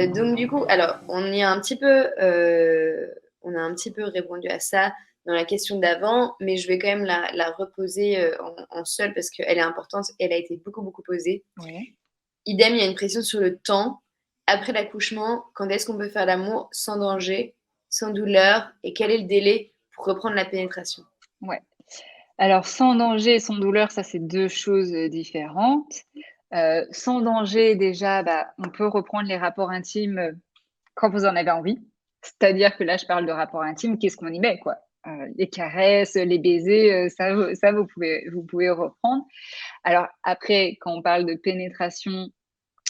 Donc du coup, alors on a un petit peu répondu à ça dans la question d'avant, mais je vais quand même la reposer en seule parce qu'elle est importante. Elle a été beaucoup beaucoup posée. Ouais. Idem, il y a une pression sur le temps. Après l'accouchement, quand est-ce qu'on peut faire l'amour sans danger, sans douleur, et quel est le délai pour reprendre la pénétration? Ouais. Alors sans danger et sans douleur, ça c'est 2 choses, différentes. Sans danger déjà, bah, on peut reprendre les rapports intimes, quand vous en avez envie. C'est-à-dire que là, je parle de rapports intimes, qu'est-ce qu'on y met, quoi? Les caresses, les baisers, ça vous pouvez reprendre. Alors après, quand on parle de pénétration,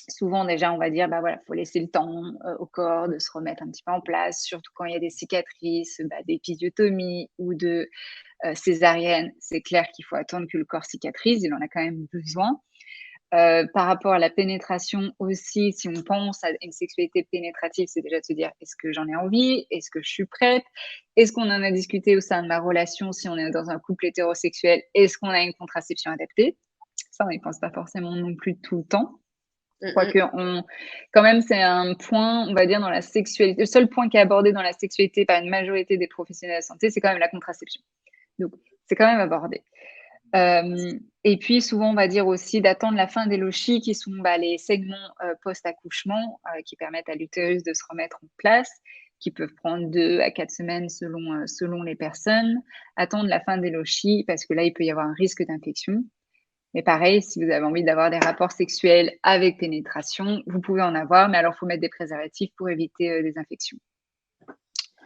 souvent déjà, on va dire, bah, voilà, faut laisser le temps, au corps de se remettre un petit peu en place, surtout quand il y a des cicatrices, bah, d'épisiotomie ou de, césarienne. C'est clair qu'il faut attendre que le corps cicatrise, il en a quand même besoin. Par rapport à la pénétration aussi, si on pense à une sexualité pénétrative, c'est déjà de se dire: «Est-ce que j'en ai envie? Est-ce que je suis prête? Est-ce qu'on en a discuté au sein de ma relation si on est dans un couple hétérosexuel? Est-ce qu'on a une contraception adaptée?» Ça, on n'y pense pas forcément non plus tout le temps. Mmh mh. Quoique on quand même, c'est un point, on va dire, dans la sexualité, le seul point qui est abordé dans la sexualité par une majorité des professionnels de la santé, c'est quand même la contraception. Donc c'est quand même abordé. Et puis souvent, on va dire aussi d'attendre la fin des lochies qui sont, bah, les segments, post-accouchement, qui permettent à l'utérus de se remettre en place, qui peuvent prendre 2 à 4 semaines selon les personnes. Attendre la fin des lochies parce que là, il peut y avoir un risque d'infection. Mais pareil, si vous avez envie d'avoir des rapports sexuels avec pénétration, vous pouvez en avoir, mais alors il faut mettre des préservatifs pour éviter, des infections.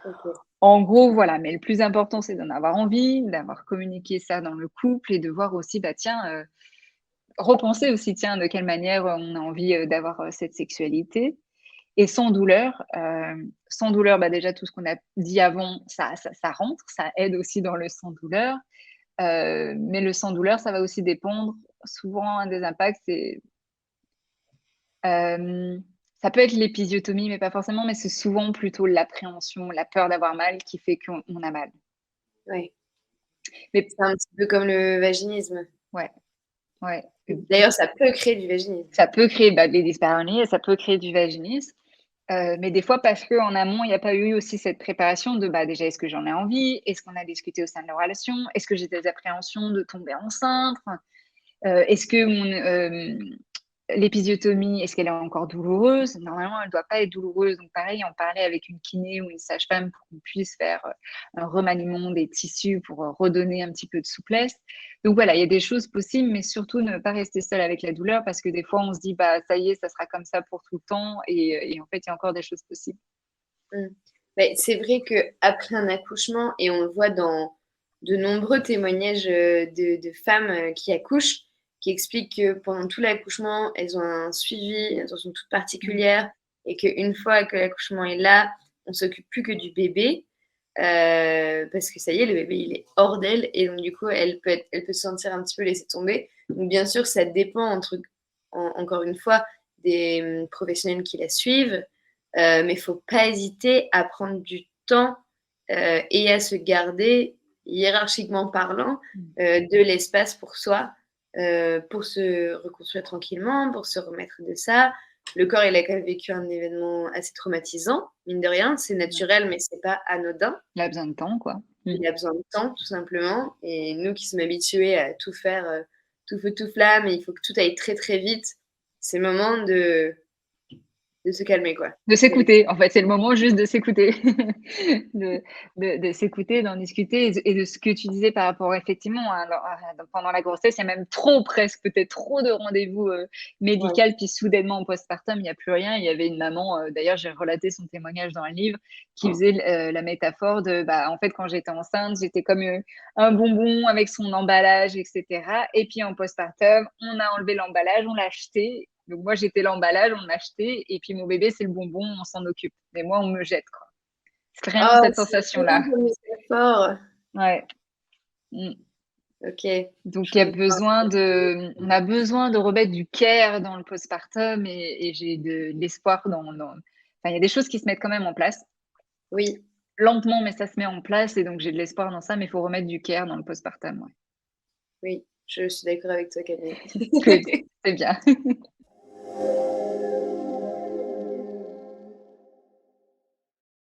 OK. En gros, voilà, mais le plus important, c'est d'en avoir envie, d'avoir communiqué ça dans le couple et de voir aussi, bah, tiens, repenser aussi, tiens, de quelle manière, on a envie, d'avoir, cette sexualité et sans douleur, bah, déjà tout ce qu'on a dit avant, ça rentre, ça aide aussi dans le sans douleur, mais le sans douleur, ça va aussi dépendre souvent, un des impacts, c'est, hem, ça peut être l'épisiotomie, mais pas forcément, mais c'est souvent plutôt l'appréhension, la peur d'avoir mal qui fait qu'on a mal. Ouais. Mais C'est un petit peu comme le vaginisme. ouais, ouais, D'ailleurs, ça peut créer du vaginisme. ça peut créer, bah, des dyspareunies et ça peut créer du vaginisme. Mais des fois parce qu'en amont, il y a pas eu aussi cette préparation de, bah, déjà, est-ce que j'en ai envie? Est-ce qu'on a discuté au sein de la relation? Est-ce que j'ai des appréhensions de tomber enceinte? Enfin, est-ce que l'épisiotomie, est-ce qu'elle est encore douloureuse? Normalement, elle ne doit pas être douloureuse. Donc pareil, en parler avec une kiné ou une sage-femme pour qu'on puisse faire, un remaniement des tissus pour, redonner un petit peu de souplesse. Donc voilà, il y a des choses possibles, mais surtout ne pas rester seul avec la douleur parce que des fois, on se dit: «Bah, ça y est, ça sera comme ça pour tout le temps» et en fait, il y a encore des choses possibles. Mmh. Beh, c'est vrai qu'après un accouchement et on le voit dans de nombreux témoignages, de femmes, qui accouchent, qui expliquent que pendant tout l'accouchement, elles ont un suivi, une attention toute Mmh. particulière et qu'une fois que l'accouchement est là, on s'occupe plus que du bébé, parce que ça y est, le bébé, il est hors d'elle et donc du coup, elle peut se sentir un petit peu laissée tomber. Donc bien sûr, ça dépend encore une fois des, professionnels qui la suivent, mais il faut pas hésiter à prendre du temps, et à se garder, hiérarchiquement parlant, Mmh. de l'espace pour soi, pour se reconstruire tranquillement, pour se remettre de ça. Le corps, il a quand même vécu un événement assez traumatisant, mine de rien. C'est Ouais. naturel, mais c'est pas anodin. Il a besoin de temps, quoi. Mmh. Il a besoin de temps, tout simplement et nous qui sommes habitués à tout faire, tout feu, tout flamme et il faut que tout aille très, très vite, c'est le moment de se calmer, quoi. De D'y aller. s'écouter, en fait, c'est le moment juste de s'écouter. De de s'écouter, d'en discuter et de ce que tu disais par rapport effectivement pendant la grossesse, il y a même trop presque, peut-être trop de rendez-vous, Ouais. médical, puis soudainement au postpartum, il y a plus rien. Il y avait une maman, d'ailleurs, j'ai relaté son témoignage dans le livre, qui faisait la métaphore de, bah, en fait, quand j'étais enceinte, j'étais comme, un bonbon avec son emballage et cetera et puis en postpartum, on a enlevé l'emballage, on l'a acheté. Donc moi, j'étais l'emballage, on l'a acheté et puis mon bébé, c'est le bonbon, on s'en occupe. Mais moi, on me jette, quoi. C'est vraiment Oh, cette c'est joli sensation-là. comme métaphore. Ouais. Mmh. OK, Donc je il y a comprends. besoin on a besoin de remettre du care dans le postpartum et j'ai de l'espoir enfin, il y a des choses qui se mettent quand même en place. Oui, Lentement, mais ça se met en place et donc j'ai de l'espoir dans ça, mais il faut remettre du care dans le postpartum, ouais. oui, je suis d'accord avec toi, Camille. Good, c'est bien.